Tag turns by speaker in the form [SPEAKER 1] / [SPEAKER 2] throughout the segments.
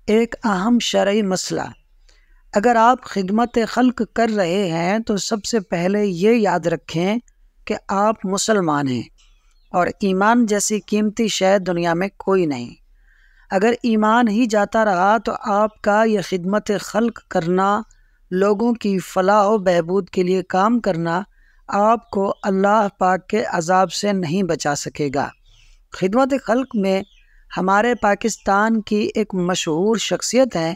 [SPEAKER 1] ایک اہم شرعی مسئلہ۔ اگر آپ خدمت خلق کر رہے ہیں تو سب سے پہلے یہ یاد رکھیں کہ آپ مسلمان ہیں اور ایمان جیسی قیمتی شے دنیا میں کوئی نہیں۔ اگر ایمان ہی جاتا رہا تو آپ کا یہ خدمت خلق کرنا، لوگوں کی فلاح و بہبود کے لیے کام کرنا آپ کو اللہ پاک کے عذاب سے نہیں بچا سکے گا۔ خدمت خلق میں ہمارے پاکستان کی ایک مشہور شخصیت ہیں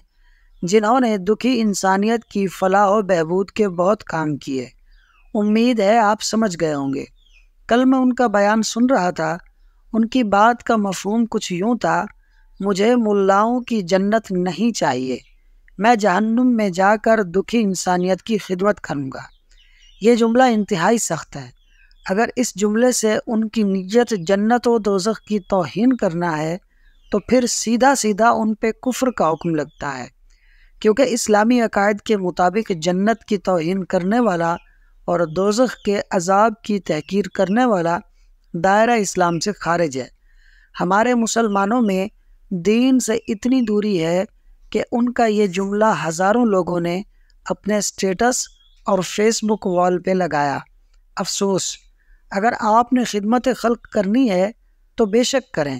[SPEAKER 1] جنہوں نے دکھی انسانیت کی فلاح و بہبود کے بہت کام کیے۔ امید ہے آپ سمجھ گئے ہوں گے۔ کل میں ان کا بیان سن رہا تھا۔ ان کی بات کا مفہوم کچھ یوں تھا: مجھے ملاؤں کی جنت نہیں چاہیے، میں جہنم میں جا کر دکھی انسانیت کی خدمت کروں گا۔ یہ جملہ انتہائی سخت ہے۔ اگر اس جملے سے ان کی نیت جنت و دوزخ کی توہین کرنا ہے تو پھر سیدھا سیدھا ان پہ کفر کا حکم لگتا ہے، کیونکہ اسلامی عقائد کے مطابق جنت کی توہین کرنے والا اور دوزخ کے عذاب کی تحقیر کرنے والا دائرہ اسلام سے خارج ہے۔ ہمارے مسلمانوں میں دین سے اتنی دوری ہے کہ ان کا یہ جملہ ہزاروں لوگوں نے اپنے اسٹیٹس اور فیس بک وال پہ لگایا۔ افسوس، اگر آپ نے خدمت خلق کرنی ہے تو بے شک کریں،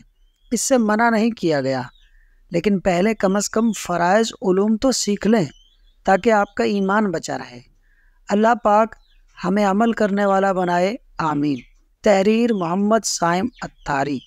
[SPEAKER 1] اس سے منع نہیں کیا گیا، لیکن پہلے کم از کم فرائض علوم تو سیکھ لیں تاکہ آپ کا ایمان بچا رہے۔ اللہ پاک ہمیں عمل کرنے والا بنائے، آمین۔ تحریر محمد صائم اتاری۔